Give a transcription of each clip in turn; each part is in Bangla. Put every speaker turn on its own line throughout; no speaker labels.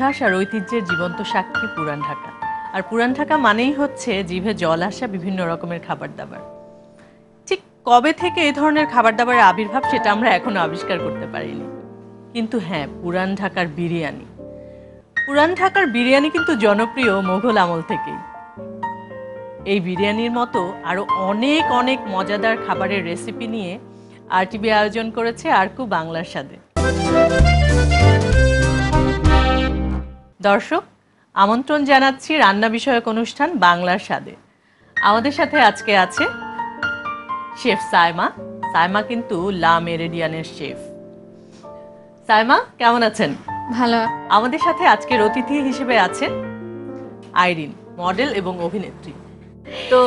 ইতিহাস আর ঐতিহ্যের জীবন্ত সাক্ষী পুরান ঢাকা। আর পুরান ঢাকা মানেই হচ্ছে জিভে জল আসা বিভিন্ন রকমের খাবার দাবার। ঠিক কবে থেকে এই ধরনের খাবার দাবারের আবির্ভাব সেটা আমরা এখনো আবিষ্কার করতে পারিনি, কিন্তু হ্যাঁ, পুরান ঢাকার বিরিয়ানি কিন্তু জনপ্রিয় মোগল আমল থেকেই। এই বিরিয়ানির মতো আরো অনেক অনেক মজাদার খাবারের রেসিপি নিয়ে আরটিভি আয়োজন করেছে আরকু বাংলার স্বাদে। দর্শক, আমন্ত্রণ জানাচ্ছি রান্না বিষয়ক অনুষ্ঠান বাংলার স্বাদে। আমাদের সাথে আজকে আছে শেফ সাইমা কিন্তু লা মেরিডিয়ানের শেফ। সাইমা, কেমন আছেন?
ভালো।
আমাদের সাথে আজকের অতিথি হিসেবে আছেন আইরিন, মডেল এবং অভিনেত্রী। তো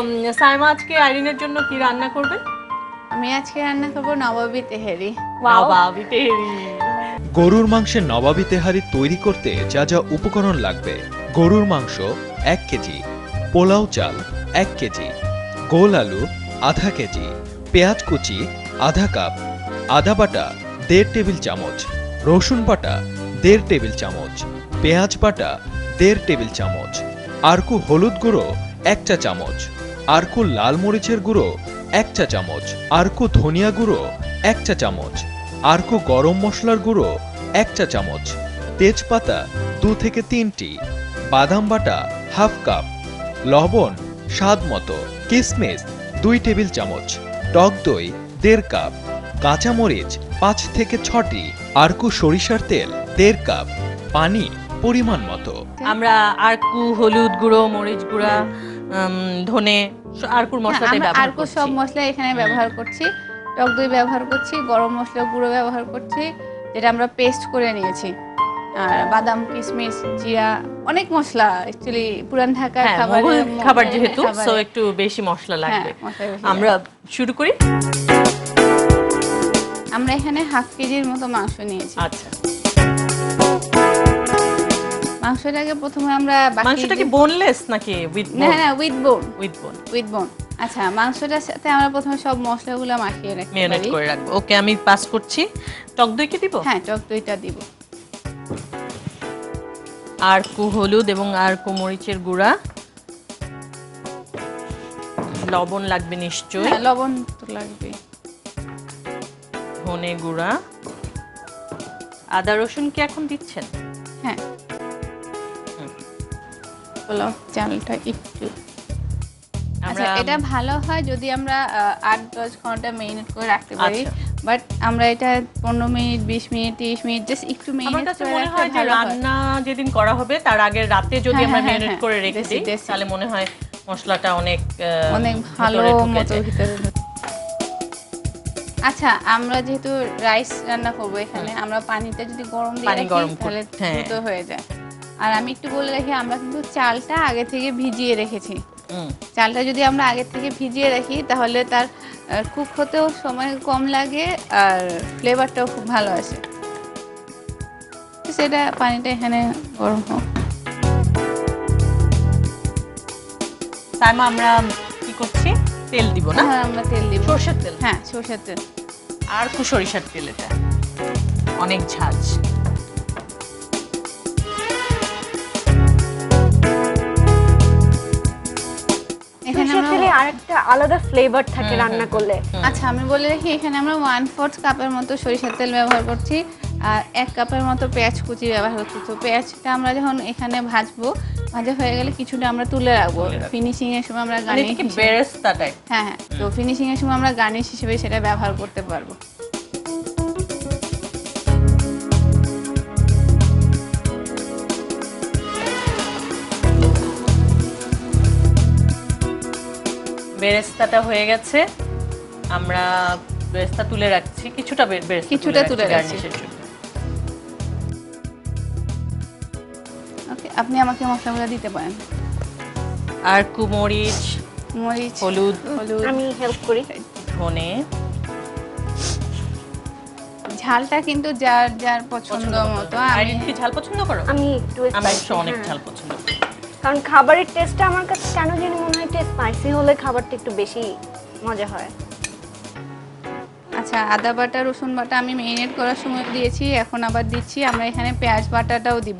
সাইমা, আজকে আইরিনের জন্য কি রান্না করবে?
আমি আজকে রান্না করব নবাবী তেহারি।
নবাবী তেহারি।
গরুর মাংসের নবাবী তেহারি তৈরি করতে যা যা উপকরণ লাগবে: গরুর মাংস 1 কেজি, পোলাও চাল 1 কেজি, গোল আলু আধা কেজি, পেঁয়াজ কুচি আধা কাপ, আদা বাটা 1.5 টেবিল চামচ, রসুন বাটা 1.5 টেবিল চামচ, পেঁয়াজ বাটা 1.5 টেবিল চামচ, আরকু হলুদ গুঁড়ো 1 চা চামচ, আরকু লাল মরিচের গুঁড়ো 1 চা চামচ, আরকু ধনিয়া গুঁড়ো 1 চা চামচ, আরকু গরম মশলার গুঁড়ো 1 চা চামচ, তেজপাতা 2 থেকে 3টি, বাদাম বাটা হাফ কাপ, লবণ স্বাদ মতো, কিশমিশ 2 টেবিল চামচ, টক দই 1.5 কাপ, কাঁচামরিচ 5 থেকে 6টি, আরকু সরিষার তেল 1.5 কাপ, পানি পরিমাণ মতো।
আমরা আরকু হলুদ গুঁড়ো, মরিচ গুঁড়া, ধনে, আরকুর মশলাটাই ব্যবহার
আরকু
করছি।
সব মশলা এখানে ব্যবহার করছি। টক দই ব্যবহার করছি, গরম মশলা গুঁড়ো ব্যবহার করছি, যেটা আমরা পেস্ট করে নিয়েছি। আর বাদাম, কিশমিশ, জিরা, অনেক মশলা। অ্যাকচুয়ালি পুরান ঢাকার
খাবার যেহেতু সো একটু বেশি মশলা লাগবে। আমরা শুরু করি।
আমরা এখানে হাফ কেজির মতো মাংস নিয়েছি।
আচ্ছা,
মাংসটাকে প্রথমে আমরা
মাংসটা কি বোনলেস নাকি উইথ বোন?
না, উইথ বোন।
উইথ বোন।
আচ্ছা, মাংসটার সাথে আমরা প্রথমে সব মশলাগুলো মাখিয়ে রাখতে পারি,
ম্যারিনেট করে রাখবো। ওকে, আমি পাস করছি। টক দই কি দিব?
হ্যাঁ, টক দইটা দিব।
আরকু হলুদ এবং আরকু মরিচের গুঁড়া, লবণ লাগবে নিশ্চয়ই।
হ্যাঁ, লবণ তো লাগবে।
ধনে গুঁড়া, আদা রসুন কি এখন দিচ্ছেন?
হ্যাঁ, পোলাও চালটা একটু। আচ্ছা, এটা ভালো হয় যদি আমরা 8-10 ঘন্টা মেরিনেট করে রাখতে পারি। বাট আমরা এটা 15 মিনিট, 20 মিনিট, 30 মিনিট জাস্ট একটু মেরিনেট করে
মনে হয় যে রান্না যেদিন করা হবে তার আগে রাতে যদি আমরা মেরিনেট করে রেখে দিই তাহলে মনে হয় মশলাটা অনেক
ভালো মতো ভিতরে। আচ্ছা, আমরা যেহেতু রাইস রান্না করব এখানে, আমরা পানিটা যদি গরম দিয়ে রাখি তাহলে দ্রুত হয়ে যায়। আর আমি একটু বলে রাখি, আমরা কিন্তু চালটা আগে থেকে ভিজিয়ে রেখেছি। চালটা যদি আমরা আগে থেকে ভিজিয়ে রাখি তাহলে তার কুক হতেও সময় কম লাগে আর ফ্লেভারটাও খুব ভালো আসে। সেটা পানিটা এখানে গরম হোক।
সাইমা, আমরা কি করছি? তেল দিব না?
হ্যাঁ, আমরা তেল দিব।
সরষের তেল?
হ্যাঁ, সরষের তেল।
আর সরিষার তেল, এটা অনেক ঝাঁজ।
সরষের তেলে আরেকটা আলাদা ফ্লেভার থাকে রান্না করলে।
আচ্ছা, আমি বলে রাখি, এখানে আমরা 1/4 কাপের মতো সরিষার তেল ব্যবহার করছি আর 1 কাপের মতো পেঁয়াজ কুচি ব্যবহার করছি। তো পেঁয়াজটা আমরা যখন এখানে ভাজবো, ভাজা হয়ে গেলে কিছুটা আমরা তুলে রাখবো। ফিনিশিং এর সময় আমরা গার্নিশ, হ্যাঁ, তো ফিনিশিং এর সময় আমরা গার্নিশ হিসেবে সেটা ব্যবহার করতে পারবো।
বেরেস্তাটা হয়ে গেছে, আমরা বেরেস্তা তুলে রাখছি। কিছুটা তুলে রাখছি।
ওকে, আপনি আমাকে মশলাগুলো দিতে পারেন।
আরকু মরিচ, হলুদ,
আমি হেল্প করি।
ধনে,
ঝালটা কিন্তু যার যার পছন্দ মতো।
আমি কি ঝাল পছন্দ করো?
আমি একটু
অনেক ঝাল পছন্দ করি,
কারণ খাবারের টেস্টটা আমার কাছে কেন জানি মনে হয় স্পাইসি হলে খাবারটা একটু বেশি মজা হয়।
আচ্ছা, আদা বাটা, রসুন বাটা আমি মেরিনেট করার সময় দিয়েছি, এখন আবার দিচ্ছি। আমরা এখানে পেঁয়াজ বাটাটাও দিব।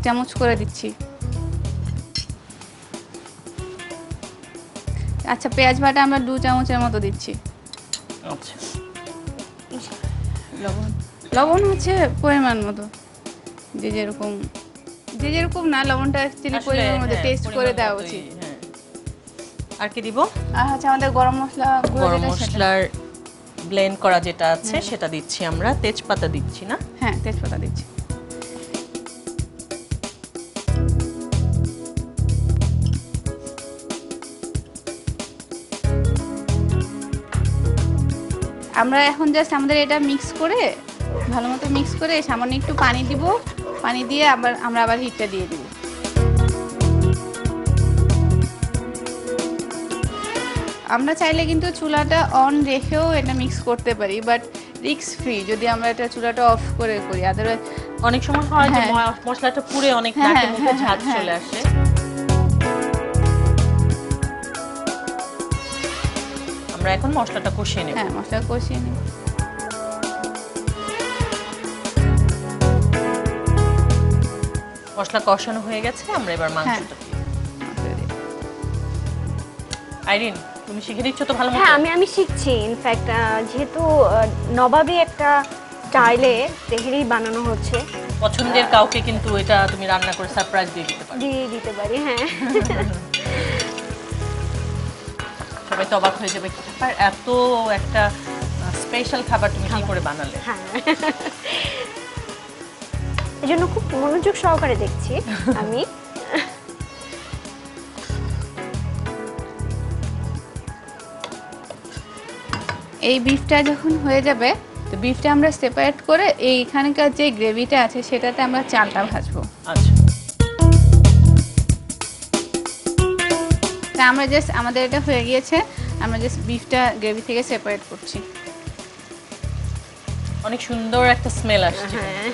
চামচ করে দিচ্ছি। আচ্ছা, পেঁয়াজ বাটা আমরা 2 চামচের মতো দিচ্ছি।
আচ্ছা,
লবণ হচ্ছে পরিমাণ মতো, যে যেরকম না, লবণটা অ্যাকচুয়ালি পরিমাণের মধ্যে টেস্ট করে দেওয়া উচিত।
আর কি দিব?
আর হচ্ছে আমাদের গরম মশলা গুঁড়ো,
গরম
যেটা সেটা।
মশলার ব্লেন্ড করা যেটা আছে সেটা দিচ্ছি আমরা। তেজপাতা দিচ্ছি না?
হ্যাঁ, তেজপাতা দিচ্ছি। আমরা এখন জাস্ট আমাদের এটা মিক্স করে, ভালো মতো মিক্স করে সামান্য একটু পানি দিব। পানি দিয়ে আমরা আবার হিটটা দিয়ে দিব। আমরা চাইলে কিন্তু চুলাটা অন রেখেও এটা মিক্স করতে পারি, বাট রিস্ক ফ্রি যদি আমরা এটা চুলাটা অফ করে করি। আদারওয়াইজ
অনেক সময় হয় যে
হ্যাঁ।
মশলাটা পুড়ে অনেক
হ্যাঁ,
নাকে মুখে
হ্যাঁ,
ঝাঁজ
হ্যাঁ।
চলে আসে। আমরা এখন মশলাটা কষিয়ে নেব।
হ্যাঁ, মশলা কষিয়ে নিই।
মশলা কষানো হয়ে গেছে, আমরা এবার মাংসটা দিই। আইরিন, তুমি শিখে নিচ্ছ তো ভালো মতো?
হ্যাঁ, আমি শিখছি। ইনফ্যাক্ট যেহেতু নবাবী একটা স্টাইলে তেহেরি বানানো হচ্ছে,
পছন্দের কাউকে কিন্তু এটা তুমি রান্না করে সারপ্রাইজ দিয়ে দিতে পারো।
দিয়ে দিতে পারি। হ্যাঁ,
সবাই তো অবাক হয়ে যাবে, আর এত একটা স্পেশাল খাবার তুমি কি করে বানালে।
হ্যাঁ, এই জন্য খুব মনোযোগ সহকারে দেখছি আমি।
এই বিফটা যখন হয়ে যাবে, তো বিফটা আমরা সেপারেট করে এইখানকার যে গ্রেভিটা আছে সেটাতে আমরা চালটা ভাজবো।
আচ্ছা,
তা আমরা জাস্ট, আমাদের এটা হয়ে গিয়েছে, আমরা জাস্ট বিফটা গ্রেভি থেকে সেপারেট করছি।
অনেক সুন্দর একটা স্মেল আসছে।
হ্যাঁ,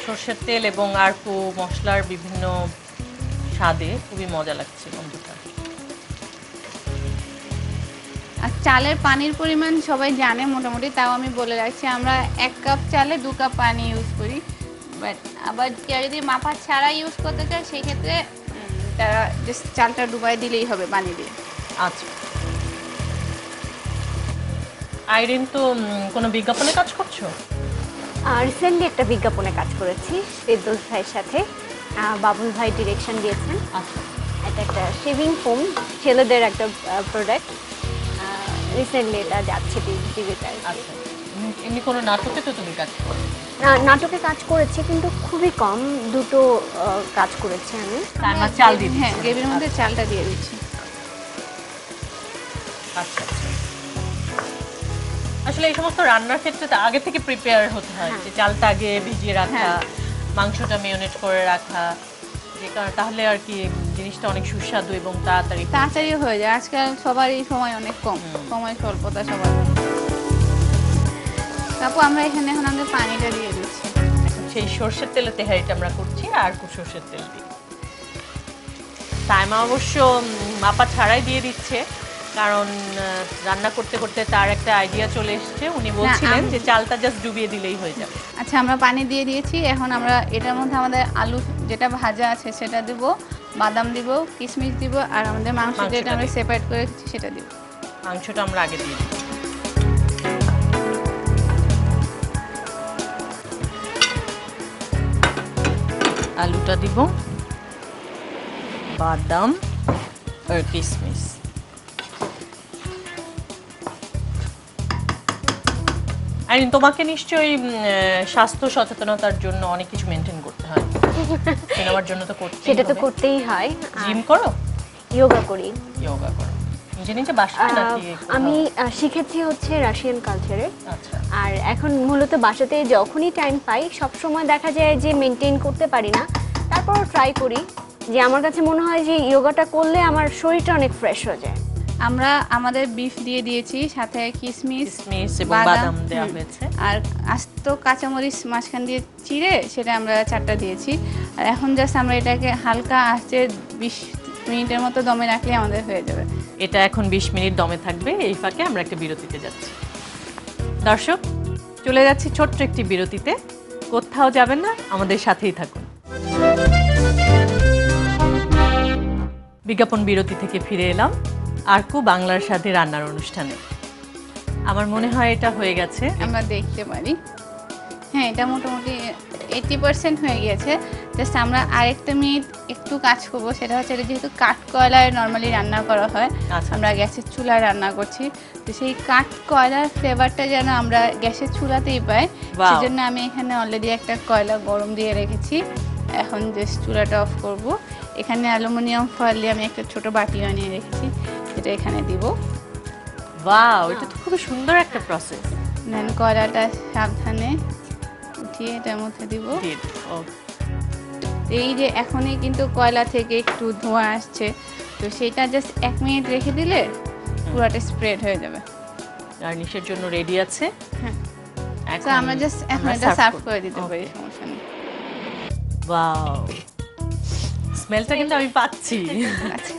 সরষের তেল এবং আরকু মশলার বিভিন্ন স্বাদে খুবই মজা লাগছে গন্ধটা।
আর চালের পানির পরিমাণ সবাই জানে মোটামুটি, তাও আমি বলে রাখছি, আমরা 1 কাপ চালে 2 কাপ পানি ইউজ করি। বাট আবার কেউ যদি মাপা ছাড়া ইউজ করতে চায় সেক্ষেত্রে তারা জাস্ট চালটা ডুবাই দিলেই হবে পানি দিয়ে।
আচ্ছা, আইরিন তো কোনো বিজ্ঞাপনে কাজ করছো?
রিসেন্টলি একটা বিজ্ঞাপনে কাজ করেছি ফেরদৌস ভাইয়ের সাথে। বাবুল ভাই ডিরেকশন দিয়েছেন।
আচ্ছা,
এটা একটা শেভিং ফোম, ছেলেদের একটা প্রোডাক্ট। রিসেন্টলি এটা যাচ্ছে টিভিতে।
আচ্ছা। এমনি কোনো নাটকে তো তুমি কাজ করো?
নাটকে কাজ করেছি, কিন্তু খুবই কম, 2টো কাজ করেছি আমি।
রান্নার চাল দিয়ে
হ্যাঁ, গ্রেভির মধ্যে চালটা দিয়ে দিচ্ছি।
আচ্ছা, আসলে এই সমস্ত রান্নার ক্ষেত্রে তো আগে থেকে প্রিপেয়ার হতে হয়, যে চালটা আগে ভিজিয়ে রাখা, মাংসটা মেরিনেট করে রাখা, যে কারণে তাহলে আর কি জিনিসটা অনেক সুস্বাদু এবং
তাড়াতাড়ি হয়ে যায়। আজকাল সবারই সময় অনেক কম, সময় স্বল্পতা সবার। তারপর আমরা এখানে এখন আমাদের পানিটা দিয়ে দিচ্ছি।
এখন সেই সরষের তেলে তেহারিটা আমরা করছি, আর সরষের তেল দিই। সাইমা অবশ্য মাপা ছাড়াই দিয়ে দিচ্ছে, কারণ রান্না করতে করতে তার একটা আইডিয়া চলে এসেছে। উনি বলছিলেন যে চালটা জাস্ট ডুবিয়ে দিলেই হয়ে যাবে।
আচ্ছা, আমরা পানি দিয়ে দিয়েছি। এখন আমরা এটার মধ্যে আমাদের আলু যেটা ভাজা আছে সেটা দিব, বাদাম দিব, কিশমিশ দিব, আর আমাদের মাংস যেটা আমরা সেপারেট করে রেখেছি সেটা দিব।
মাংসটা আমরা আগে দিয়ে দিই। আলুটা দিব, বাদাম আর কিশমিশ। আইরিন, তোমাকে নিশ্চয়ই স্বাস্থ্য সচেতনতার জন্য অনেক কিছু মেনটেন করতে হয়। সিনেমার জন্য তো করতেই
সেটা তো
হবে।
করতেই হয়।
জিম করো?
যোগা করি।
যোগা করো নিজে নিজে বাসায় নাকি?
আমি শিখেছি হচ্ছে রাশিয়ান কালচারে।
আচ্ছা,
আর এখন মূলত বাসাতে যখনই টাইম পাই সব সময় দেখা যায় যে মেনটেন করতে পারি না, তারপরও ট্রাই করি। যে আমার কাছে মনে হয় যে যোগাটা করলে আমার শরীরটা অনেক ফ্রেশ হয়ে যায়।
আমরা আমাদের বিফ দিয়ে দিয়েছি, সাথে কিশমিশ
এবং বাদাম দেওয়া হয়েছে,
আর আস্ত কাঁচামরিচ মাঝখান দিয়ে চিড়ে সেটা আমরা 4টা দিয়েছি। আর এখন জাস্ট আমরা এটাকে হালকা আঁচে 20 মিনিটের মতো দমে রাখলে আমাদের হয়ে যাবে।
এটা এখন 20 মিনিট দমে থাকবে। এই ফাঁকে আমরা একটা বিরতিতে যাচ্ছি। দর্শক, চলে যাচ্ছি ছোট্ট একটি বিরতিতে। কোথাও যাবেন না, আমাদের সাথেই থাকুন। বিজ্ঞাপন বিরতি থেকে ফিরে এলাম আরকু বাংলার সাথে রান্নার অনুষ্ঠানে। আমার মনে হয় এটা হয়ে গেছে।
আমরা দেখতে পারি, হ্যাঁ এটা মোটামুটি 80% হয়ে গিয়েছে। জাস্ট আমরা আরেকটা মিনিট একটু কাজ করবো, সেটা হচ্ছে এটা যেহেতু কাঠ কয়লায় নর্মালি রান্না করা হয়,
আচ্ছা।
আমরা গ্যাসের চুলায় রান্না করছি, তো সেই কাঠ কয়লার ফ্লেভারটা যেন আমরা গ্যাসের চুলাতেই পাই,
Wow.
সেজন্য আমি এখানে অলরেডি একটা কয়লা গরম দিয়ে রেখেছি। এখন জাস্ট চুলাটা অফ করব। এখানে অ্যালুমিনিয়াম ফয়েল দিয়ে আমি একটা ছোট বাটি বানিয়ে রেখেছি, যেটা এখানে দিব।
ওয়াও, এটা তো খুব সুন্দর একটা প্রসেস।
দেন কয়লাটা সাবধানে উঠিয়ে এটার মধ্যে দিব। এই যে এখনই কিন্তু কয়লা থেকে একটু ধোঁয়া আসছে, তো সেটা জাস্ট 1 মিনিট রেখে দিলে পুরোটা স্প্রেড হয়ে যাবে।
গার্নিশের জন্য রেডি আছে।
হ্যাঁ,
এখন
তো আমরা জাস্ট এখন
আমরা
এটা
serve
সার্ভ
করব।
করে দিতে পারি,
Okay.
সমস্যা নেই।
ওয়াও, স্মেলটা কিন্তু আমি পাচ্ছি।
আচ্ছা,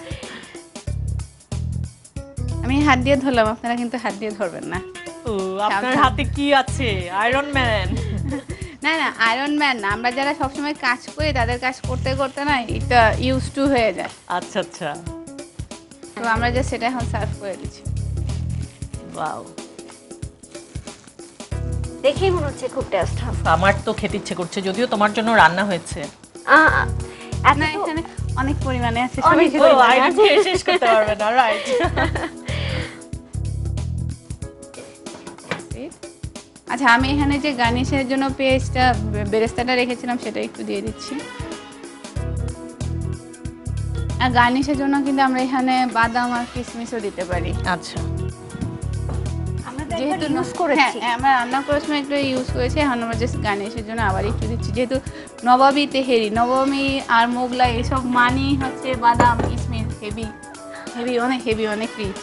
আমি হাত দিয়ে ধরলাম, আপনারা কিন্তু হাত দিয়ে ধরবেন না।
ও, আপনার
সাবধান।
হাতে কি আছে? Iron man.
না না, আয়রন ম্যান না, আমরা যারা সবসময় কাজ করি তাদের কাজ করতে করতে না এটা ইউজ টু হয়ে যায়,
আচ্ছা আচ্ছা,
তো আমরা জাস্ট সেটা এখন সার্ভ করে দিচ্ছি।
ওয়াও,
দেখেই মনে হচ্ছে খুব টেস্ট হবে।
আমার তো খেতে ইচ্ছে করছে, যদিও তোমার জন্য রান্না হয়েছে।
এত
না,
তো-
এখানে অনেক পরিমাণে আছে,
অনেক
সবাই
ও,
খেতে পারে।
আইটেম খেয়ে শেষ করতে পারবে না, রাইট।
আচ্ছা, আমি এখানে যে গার্নিশের জন্য পেস্টটা বেরেস্তাটা রেখেছিলাম সেটা একটু দিয়ে দিচ্ছি। আর গার্নিশের জন্য কিন্তু আমরা এখানে বাদাম আর কিশমিশও দিতে পারি,
আচ্ছা,
আমরা তো
যেহেতু
একবার ইউজ করেছি।
হ্যাঁ, আমরা রান্না করার সময় একটু ইউজ করেছি, এখন আমরা জাস্ট গার্নিশের জন্য আবার একটু দিচ্ছি। যেহেতু নবাবী তেহেরি, নবমী আর মোগলাই এসব মানেই হচ্ছে বাদাম কিশমিশ, হেভি হেভি, অনেক হেভি, অনেক রিচ।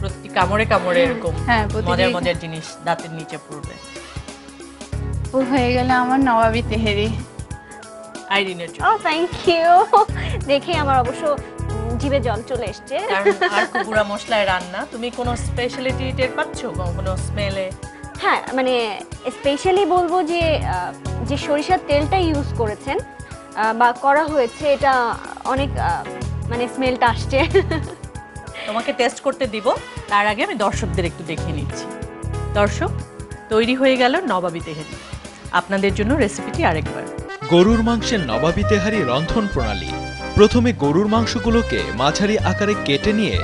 প্রতিটি কামড়ে কামড়ে এরকম
হ্যাঁ, প্রতিটি-
মজার মজার জিনিস দাঁতের নিচে পড়বে।
ও হয়ে গেল আমার নবাবী তেহেরি।
আইরিনের জন্য,
ও থ্যাংক ইউ। দেখে আমার অবশ্য জিভে জল চলে এসছে।
কারণ আরকু গুঁড়া মশলায় রান্না। তুমি কোনো স্পেশালিটি টের পাচ্ছ কোনো স্মেলে?
হ্যাঁ, মানে স্পেশালি বলবো যে যে সরিষার তেলটা ইউজ করেছেন বা করা হয়েছে, এটা অনেক মানে স্মেলটা আসছে।
তোমাকে টেস্ট করতে দিব, তার আগে আমি দর্শকদের একটু দেখিয়ে নিচ্ছি। দর্শক, তৈরি হয়ে গেল নবাবী তেহারি। আপনাদের জন্য রেসিপিটি আরেকবার।
গরুর মাংসের নবাবী তেহারি রন্ধন প্রণালী। প্রথমে গরুর মাংসগুলোকে মাঝারি আকারে কেটে নিয়ে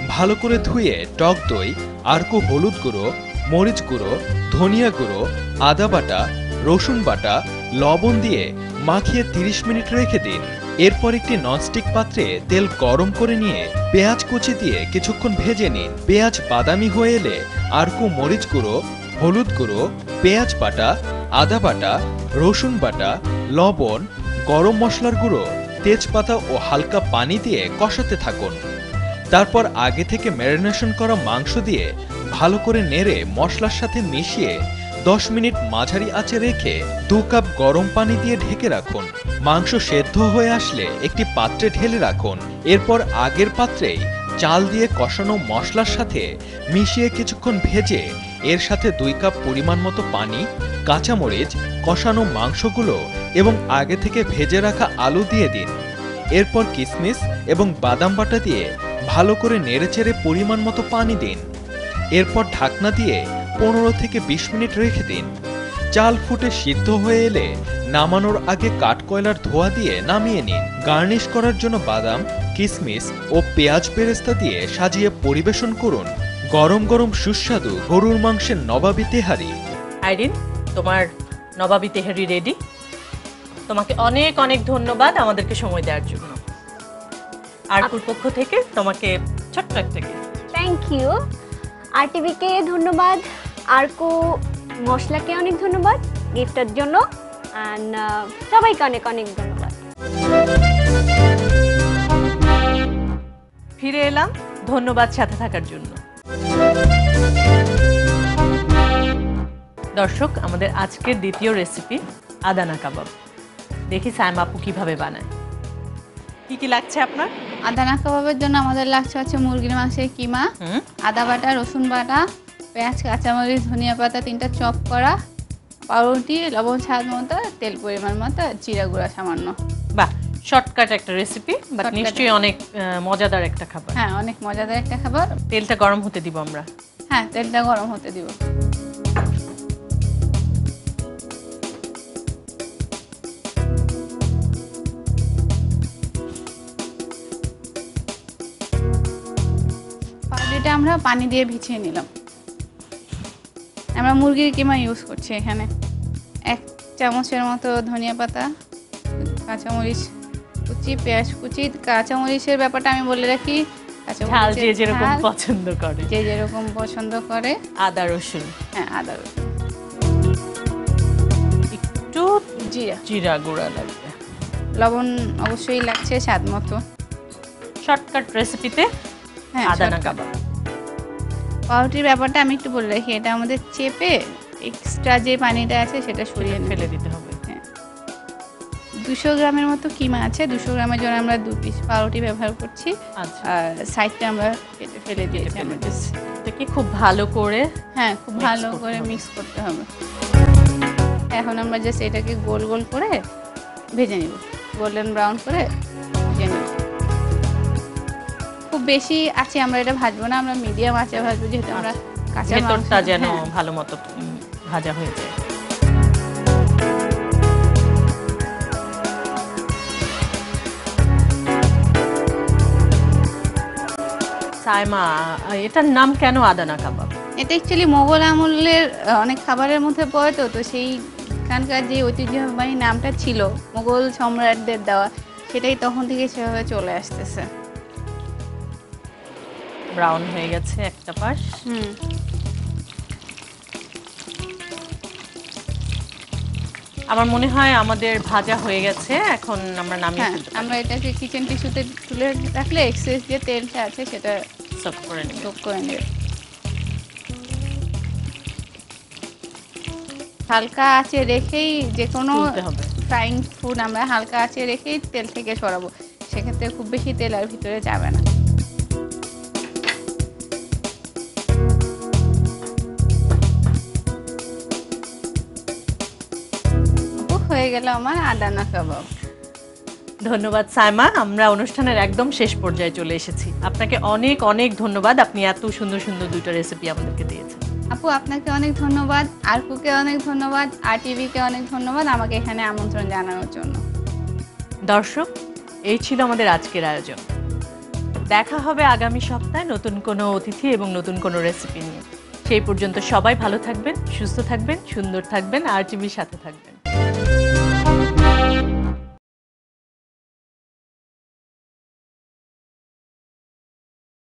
ভালো করে ধুয়ে টক দই, আরকু হলুদ গুঁড়ো, মরিচ গুঁড়ো, ধনিয়া গুঁড়ো, আদা বাটা, রসুন বাটা, লবণ দিয়ে মাখিয়ে 30 মিনিট রেখে দিন। এরপর একটি ননস্টিক পাত্রে তেল গরম করে নিয়ে পেঁয়াজ কুচি দিয়ে কিছুক্ষণ ভেজে নিন। পেঁয়াজ বাদামি হয়ে এলে আরকু মরিচ গুঁড়ো, হলুদ গুঁড়ো, পেঁয়াজ বাটা, আদা বাটা, রসুন বাটা, লবণ, গরম মশলার গুঁড়ো, তেজপাতা ও হালকা পানি দিয়ে কষাতে থাকুন। তারপর আগে থেকে ম্যারিনেশন করা মাংস দিয়ে ভালো করে নেড়ে মশলার সাথে মিশিয়ে 10 মিনিট মাঝারি আঁচে রেখে 2 কাপ গরম পানি দিয়ে ঢেকে রাখুন। মাংস সেদ্ধ হয়ে আসলে একটি পাত্রে ঢেলে রাখুন। এরপর আগের পাত্রেই চাল দিয়ে কষানো মশলার সাথে মিশিয়ে কিছুক্ষণ ভেজে এর সাথে 2 কাপ পরিমাণ মতো পানি, কাঁচামরিচ, কষানো মাংসগুলো এবং আগে থেকে ভেজে রাখা আলু দিয়ে দিন। এরপর কিশমিশ এবং বাদাম বাটা দিয়ে ভালো করে নেড়েচেড়ে পরিমাণ মতো পানি দিন। এরপর ঢাকনা দিয়ে 15 থেকে 20 মিনিট রেখে দিন। চাল ফুটে সিদ্ধ হয়ে এলে নামানোর আগে কাঠকয়লার ধোয়া দিয়ে নামিয়ে নিন। গার্নিশ করার জন্য বাদাম, কিশমিশ ও পেঁয়াজ বেরেস্তা দিয়ে সাজিয়ে পরিবেশন করুন গরম গরম সুস্বাদু গরুর মাংসের নবাবী তেহারি।
আইরিন, তোমার নবাবী তেহারি রেডি। তোমাকে অনেক অনেক ধন্যবাদ আমাদেরকে সময় দেওয়ার জন্য। আরকুর পক্ষ থেকে তোমাকে ছোট্ট একটা gift।
Thank you. আরটিভিকে ধন্যবাদ, আরকু মশলাকে অনেক ধন্যবাদ গিফটের জন্য, অ্যান্ড সবাইকে অনেক অনেক ধন্যবাদ।
ফিরে এলাম, ধন্যবাদ সাথে থাকার জন্য। দর্শক, আমাদের আজকের দ্বিতীয় রেসিপি আদানা কাবাব। দেখি সাইমা আপু কিভাবে বানায়। কি কি লাগছে আপনার?
আদানা কাবাবের জন্য আমাদের লাগছে হচ্ছে মুরগির মাংসের কিমা, আদা বাটা, রসুন বাটা, পেঁয়াজ, কাঁচামরিচ, ধনিয়া পাতা 3টা চপ করা, পাউরুটি, লবণ স্বাদ মতো, তেল পরিমাণ মতো, জিরা গুঁড়া সামান্য।
বাহ, শর্টকাট একটা রেসিপি, বাট
Shortcut.
নিশ্চয়ই অনেক মজাদার একটা খাবার।
হ্যাঁ, অনেক মজাদার একটা খাবার।
তেলটা গরম হতে দিব আমরা।
হ্যাঁ, তেলটা গরম হতে দিব। পাউরুটিটা আমরা পানি দিয়ে ভিজিয়ে নিলাম। আমরা মুরগির কিমা ইউজ করছি এখানে। 1 চামচের মতো ধনিয়া পাতা, কাঁচামরিচ কুচি, পেঁয়াজ কুচি। কাঁচামরিচের ব্যাপারটা আমি বলে রাখি,
ঝাল যে যেরকম
ঝাল
পছন্দ করে,
যে যেরকম পছন্দ করে।
আদা রসুন,
হ্যাঁ, আদা রসুন,
একটু
জিরা,
জিরা গুঁড়া লাগবে,
লবণ অবশ্যই লাগছে স্বাদ মতো।
শর্টকাট রেসিপিতে
হ্যাঁ,
আদানা
shortcut।
কাবাব।
পাউরুটির ব্যাপারটা আমি একটু বলে রাখি, এটা আমাদের চেপে এক্সট্রা যে পানিটা আছে সেটা সরিয়ে
ফেলে
ফেলে
দিতে হবে।
হ্যাঁ। 200 গ্রামের মতো কিমা আছে। 200 গ্রামের জন্য আমরা 2 পিস পাউরুটি ব্যবহার করছি।
আচ্ছা,
আর সাইডটা আমরা কেটে ফেলে দিয়েছি আমরা just।
এটাকে খুব ভালো করে
হ্যাঁ, খুব
Mix
ভালো
করতে
করে
হবে।
মিক্স করতে হবে। এখন আমরা জাস্ট এটাকে গোল গোল করে ভেজে নিব, গোল্ডেন ব্রাউন করে ভেজে নিব। খুব বেশি আছে আমরা এটা ভাজবো না, আমরা মিডিয়াম আঁচে ভাজবো, যেহেতু আমরা কাঁচা মাংস।
ভেতরটা যেন
হ্যাঁ,
ভালো মতো ভাজা হয়ে যায়। সাইমা, এটার নাম কেন আদানা কাবাব?
এটা অ্যাকচুয়ালি মোগল আমলের অনেক খাবারের মধ্যে পড়ে, তো সেইখানকার যে ঐতিহ্যবাহী নামটা ছিল মোগল সম্রাটদের দেওয়া, সেটাই তখন থেকে সেভাবে চলে আসতেছে।
ব্রাউন হয়ে গেছে একটা পাশ। আমার মনে হয় আমাদের ভাজা হয়ে গেছে, এখন আমরা নামিয়ে
হ্যাঁ,
ফেলতে
আমরা এটাকে কিচেন টিস্যুতে তুলে রাখলে এক্সেস যে তেলটা আছে সেটা
সার্ভ করে নিব।
যোগ করে নেবে। হালকা আঁচে রেখেই যে কোনো
তুলতে হবে।
ফ্রাইং ফুড আমরা হালকা আঁচে রেখেই তেল থেকে সরাবো, সেক্ষেত্রে খুব বেশি তেল আর ভিতরে যাবে না। হয়ে গেল আমার আদানা কাবাব।
ধন্যবাদ সাইমা, আমরা অনুষ্ঠানের একদম শেষ পর্যায়ে চলে এসেছি। আপনাকে অনেক অনেক ধন্যবাদ, আপনি এত সুন্দর সুন্দর দুটো রেসিপি আমাদেরকে দিয়েছেন।
আপু, আপনাকে অনেক ধন্যবাদ, আরকুকে অনেক ধন্যবাদ, আর টিভিকে অনেক ধন্যবাদ আমাকে এখানে আমন্ত্রণ জানানোর জন্য।
দর্শক, এই ছিল আমাদের আজকের আয়োজন। দেখা হবে আগামী সপ্তাহে নতুন কোনো অতিথি এবং নতুন কোনো রেসিপি নিয়ে। সেই পর্যন্ত সবাই ভালো থাকবেন, সুস্থ থাকবেন, সুন্দর থাকবেন, আর টিভির সাথে থাকবেন।